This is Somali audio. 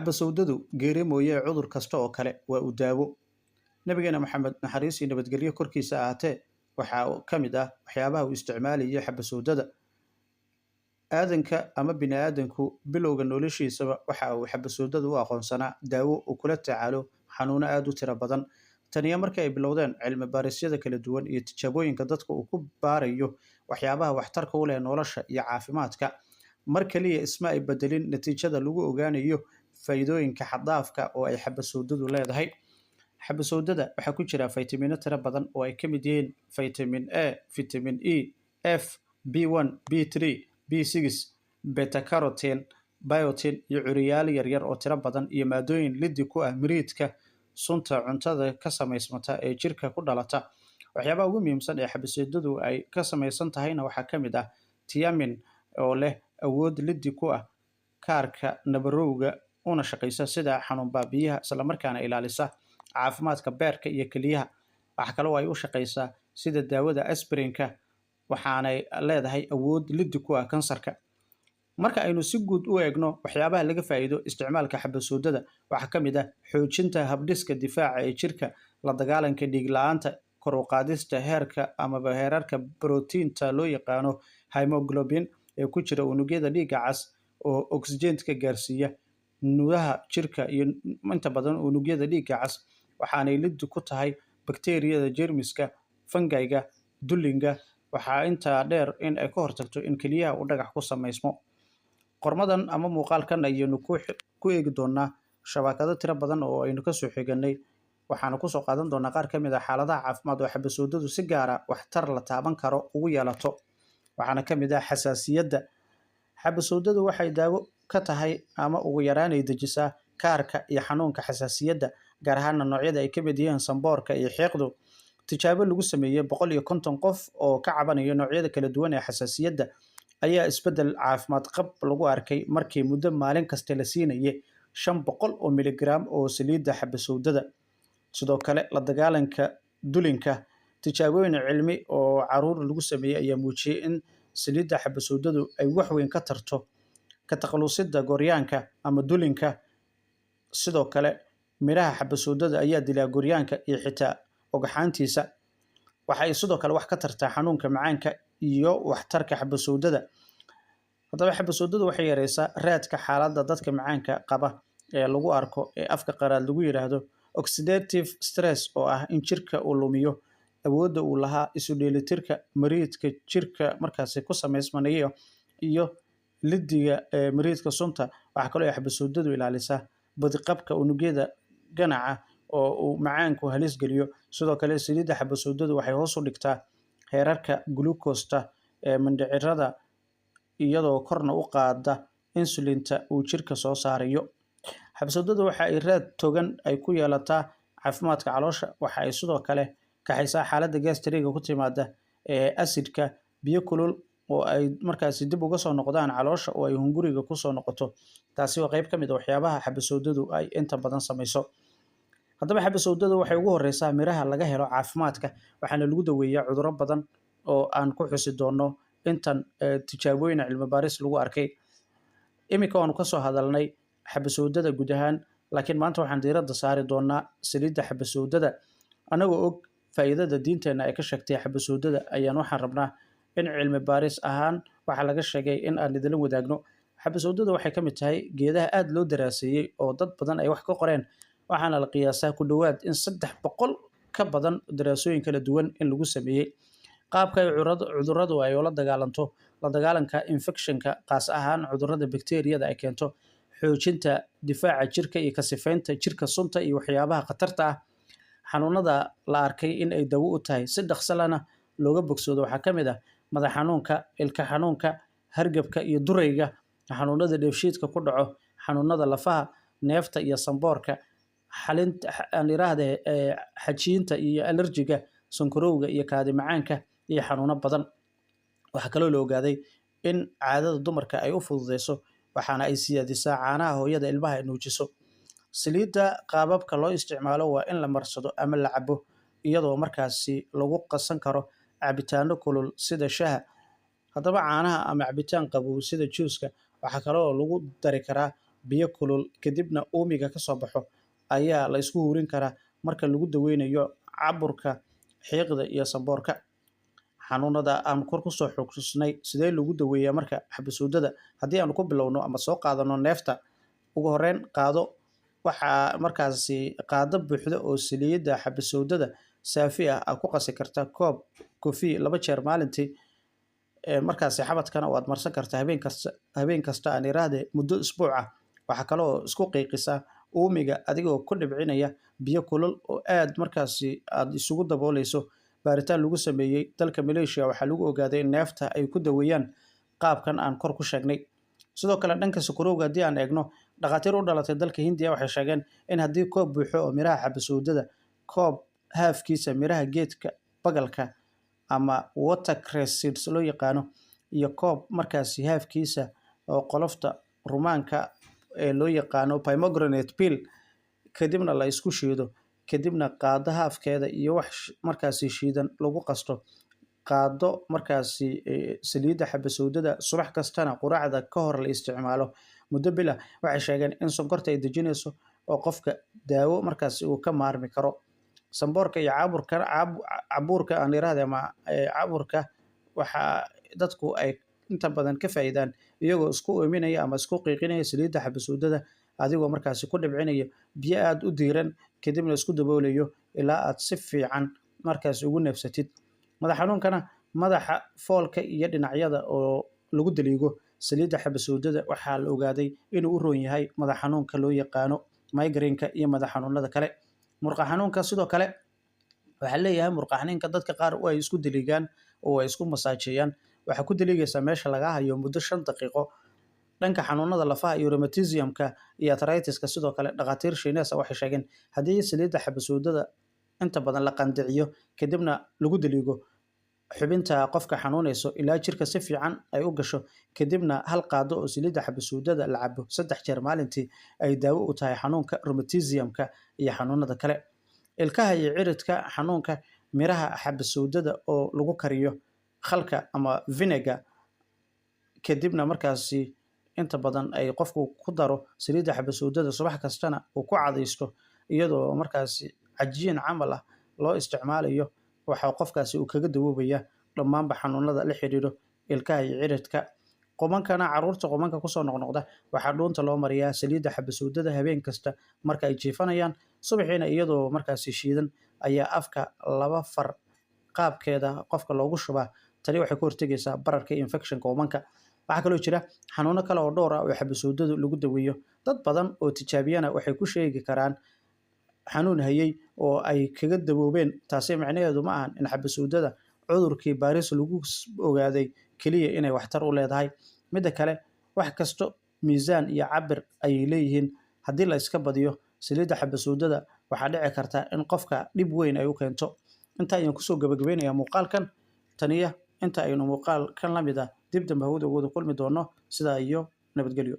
xabasowdadu geeri mooye cudur kasta oo kale waa u daawo. Nabigeena maxamed naxariis iyo nabadgelyo korkiisa ahaatee waxaa ka mid ah waxyaabaha uu isticmaalayay xabasowdada. Aadanka ama bini'aadanku bilowga noloshiisaba waxa uu xabasowdadu u aqoonsanaa daawo uu kula tacaalo xanuuno aad u tiro badan. Taniya markii ay bilowdeen cilmi baarisyada kala duwan iyo tijaabooyinka dadka uu ku baarayo waxyaabaha waxtarka u leh nolosha iyo caafimaadka, mar kaliya isma ay bedelin natiijada lagu ogaanayo faa'iidooyinka xad-dhaafka oo ay xabasowdadu leedahay. Xabasowdada waxaa ku jira faytamiino tiro badan oo ay ka mid yihiin faytamin A, faytamin E, F, B1, B3, B6, beta carotene, biotin iyo curiyaal yaryar oo tiro badan iyo maadooyin liddi ku ah miriidka sunta cuntada ka samaysmata ee jirka ku dhalata. Waxyaabaha ugu muhiimsan ee xabasowdadu ay ka samaysan tahayna waxaa ka mid ah thiamine oo leh awood liddi ku ah kaarka nabarowga una shaqaysa sida xanuun baabi'iyaha isla markaana ilaalisa caafimaadka beerka iyo kelyaha. Waxa kale oo ay u shaqaysaa sida daawada aspirinka waxaanay leedahay awood liddi ku ah kansarka. Marka aynu si guud u eegno waxyaabaha laga faa'iido isticmaalka xabasowdada waxaa ka mid ah xoojinta habdhiska difaaca ee jirka, la dagaalanka dhiig la'aanta, kor u qaadista heerka amaba heerarka borotiinta loo yaqaano hemoglobin ee ku jira unugyada dhiigga cas oo oksijiinta gaarsiiya nudaha jirka iyo inta badan unugyada dhiigga cas. Waxaanay liddi ku tahay bakteeriyada, jeermiska, fangayga, dullinga. Waxaa intaa dheer in ay ka hortagto in kelyaha uu dhagax ku samaysmo. Qormadan ama muuqaalkan ayaynu ku eegi doonaa shabakado tiro badan oo aynu ka soo xiganay. Waxaanu ku soo qaadan doonaa qaar ka mid ah xaaladaha caafimaad oo xabasowdadu si gaar ah waxtar la taaban karo ugu yeelato. Waxaana ka mid ah xasaasiyadda. Xabasowdadu waxay daawo ka tahay ama ugu yaraan ay dejisaa kaarka iyo xanuunka xasaasiyadda, gaar ahaan noocyada ay ka mid yihiin sanboorka iyo xiiqdu. Tijaabo lagu sameeyay 150 qof oo ka cabanaya noocyada kala duwan ee xasaasiyadda ayaa isbedel caafimaad qab lagu arkay markii muddo maalin kasta la siinayay 500 oo miligram oo saliidda xabasowdada. Sidoo kale la dagaalanka dulinka, tijaabooyin cilmi oo caruur lagu sameeyay ayaa muujiyay in saliidda xabasowdadu ay wax weyn ka tarto ka takhalusidda gooryaanka ama dulinka. Sidoo kale miraha xabasowdada ayaa dilaa gooryaanka iyo xitaa ogxaantiisa. Waxay sidoo kale wax ka tartaa xanuunka macaanka iyo waxtarka xabasowdada. Haddaba xabasowdadu waxay yareysaa raadka xaaladda dadka macaanka qaba ee lagu arko ee afka qaraad lagu yiraahdo oxidative stress, oo ah in jirka uu lumiyo awoodda uu lahaa isu dheelitirka miriidka jirka markaasi ku samaysmanayo iyo liddiga miriidka sunta. Waxaa kaloo ay xabasowdadu ilaalisaa badiqabka unugyada ganaca oo uu macaanku halis geliyo. Sidoo kale saliidda xabasowdadu waxay hoos u dhigtaa heerarka glucose-ta ee mindhicirrada iyadoo korna u qaadda insulinta uu jirka soo saarayo. Xabasowdadu waxa ay raad togan ay ku yeelataa caafimaadka caloosha. Waxa ay sidoo kale kaxaysaa xaaladda gastriga ku timaada ee acidka, biyo kulul oo ay markaasi dib uga soo noqdaan caloosha oo ay hunguriga ku soo noqoto. Taasi waa qayb ka mid ah waxyaabaha xabasowdadu ay inta badan samayso. Haddaba xabasowdadu waxay ugu horeysaa miraha laga helo caafimaadka, waxaana lagu daweeyaa cudurro badan oo aan ku xusi doono intan tijaabooyin cilmi baaris lagu arkay. Iminka waanu ka soo hadalnay xabasowdada guud ahaan, laakiin maanta waxaan diiradda saari doonaa saliidda xabasowdada. Anagoo og faa'iidada diinteena ay ka sheegtay xabasowdada ayaan waxaan rabnaa in cilmi baaris ahaan waxa laga sheegay in aan idinla wadaagno. Xabasowdadu waxay ka mid tahay geedaha aad loo daraaseeyay oo dad badan ay wax ka qoreen. Waxaana la qiyaasaa ku dhowaad in 300 ka badan daraasooyin kala duwan in lagu sameeyay. Qaabka ay cudurradu ay ula dagaalanto, la dagaalanka infekshanka, qaas ahaan cudurrada bakteeriyada ay keento, xoojinta difaaca jirka iyo ka sifaynta jirka sunta iyo waxyaabaha khatarta ah. Xanuunada la arkay in ay dawo u tahay si dhaqso lana looga bogsoodo waxaa ka mid ah madax xanuunka, ilka xanuunka, hargabka iyo durayga, xanuunada dheefshiidka ku dhaco, xanuunada lafaha, neefta iyo sanboorka, xajiinta iyo alerjiga, sonkorowga iyo kaadi macaanka iyo xanuuno badan. Waxaa kaloo la ogaaday in caadada dumarka ay u fududeyso, waxaana ay siyaadisaa caanaha hooyada ilmaha ay nuujiso. Saliidda qaababka loo isticmaalo waa in la marsado ama la cabo iyadoo markaasi lagu qasan karo cabitaano kulul sida shaha. Haddaba caanaha ama cabitaan qabow sida juuska waxaa kaloo lagu dari karaa biyo kulul kadibna uumiga ka soo baxo ayaa la isku hurin karaa marka lagu daweynayo caburka, xiiqda iyo sanboorka. Xanuunada aan kor ku soo xoogsnay sidee lagu daweeyaa marka xabasuudada? Haddii aan ku bilowno ama soo qaadano neefta, ugu horreyn waxaa markaasi qaado buuxda oo saliidda xabasuudada saafi ah aad ku qasi kartaa koob koofii 2 jeer maalintii. Markaasi xabadkana waad marsan kartaa habeen kasta aan iraahde muddo isbuuc ah. Waxaa kale oo isku qiiqisaa uumiga adigoo ku dhibcinaya biyo kulul oo aad markaasi aad isugu daboolayso. Baaritaan lagu sameeyey dalka Malaysia waxaa lagu ogaaday in neefta ay ku daweeyaan qaabkan aan kor ku sheegnay. Sidoo kale dhanka sokorowga haddii aan eegno, dhakhaatiir u dhalatay dalka Hindiya waxay sheegeen in haddii koob buuxo oo miraha xabasuudada, koob haafkiisa miraha geedka bagalka ama watercress seeds loo yaqaano, iyo koob markaasi haafkiisa oo qolofta rumaanka ee loo yaqaano pomegranate peel, kadibna la isku shiido, kadibna qaado haafkeeda iyo wax markaasi shiidan lagu qasto. Qaado markaasi saliidda xabasuudada subax kastana quraacda ka hor la isticmaalo muddo bil ah. Waxay sheegeen in sonkorta ay dejinayso oo qofka daawo markaasi uu ka maarmi karo. Sanboorka iyo caburka aan iraahdo ama caburka waxaa dadku ay inta badan ka faa'iidaan iyagoo isku oominaya ama isku qiiqinaya saliidda xabasuudada, adigoo markaasi ku dhibcinaya biyo aad u diiran kadibna isku daboolayo ilaa aad si fiican markaasi ugu neefsatid. Madax xanuunkana, madaxa, foolka iyo dhinacyada oo lagu daliigo saliidda xabasuudada waxaa la ogaaday inuu u roon yahay madax xanuunka loo yaqaano migraine-ka iyo madax xanuunada kale. Murqa xanuunka sidoo kale waxaa leeyahay murqa xanuunka dadka qaar oo ay isku daliigaan oo ay isku masaajeeyaan. Waxaa ku daliigaysaa meesha laga hayo muddo 5 daqiiqo. Dhanka xanuunada lafaha iyo rheumatism-ka iyo arthritis-ka sidoo kale dhakhaatiir Shiinees ah waxay sheegeen haddii saliidda xabasuudada inta badan la qandiciyo kadibna lagu daliigo xubinta qofka xanuunayso ilaa jirka si fiican ay u gasho, kadibna hal qaado oo saliidda xabasuudada la cabo 3 jeer maalintii, ay daawo u tahay xanuunka rheumatism-ka iyo xanuunada kale. Ilkaha iyo ciridka xanuunka, miraha xabasuudada oo lagu kariyo khalka ama vinegar, kadibna markaasi inta badan ay qofku ku daro saliidda xabasuudada subax kastana uu ku cadaysto iyadoo markaasi cajiin camal ah loo isticmaalayo. Waxa qofkaasi uu kaga dawoobaya dhammaanba xanuunada la xiriiro ilkaha iyo ciridka. Qumankana, carruurta qumanka kusoo noqnoqda waxaa dhuunta loo mariyaa saliidda xabasuudada habeen kasta marka ay jiifanayaan. Subaxiina iyadoo markaasi shiidan ayaa afka 2 far qaabkeeda qofka loogu shubaa. Tani waxay ka hortagaysaa bararka iyo infekshanka qumanka. Waxaa kaloo jira xanuuno kale oo dhowr ah oo xabasuudadu lagu daweeyo. Dad badan oo tijaabiyana waxay ku sheegi karaan xanuun hayay oo ay kaga dawoobeen. Taasi macnaheedu ma ahan in xabasuudada cudurkii baaris lagu ogaaday keliya inay waxtar u leedahay. Midda kale, wax kasto miisaan iyo cabir ayay leeyihiin. Haddii la iska badiyo saliidda xabasuudada waxaa dhici karta in qofka dhib weyn ay u keento. Inta ayaan kusoo gabagabeynayaa muuqaalkan. Taniya inta aynu muuqaal kan la mid ah dib dambe hawada ugu kulmi doono. Sidaa iyo nabadgelyo.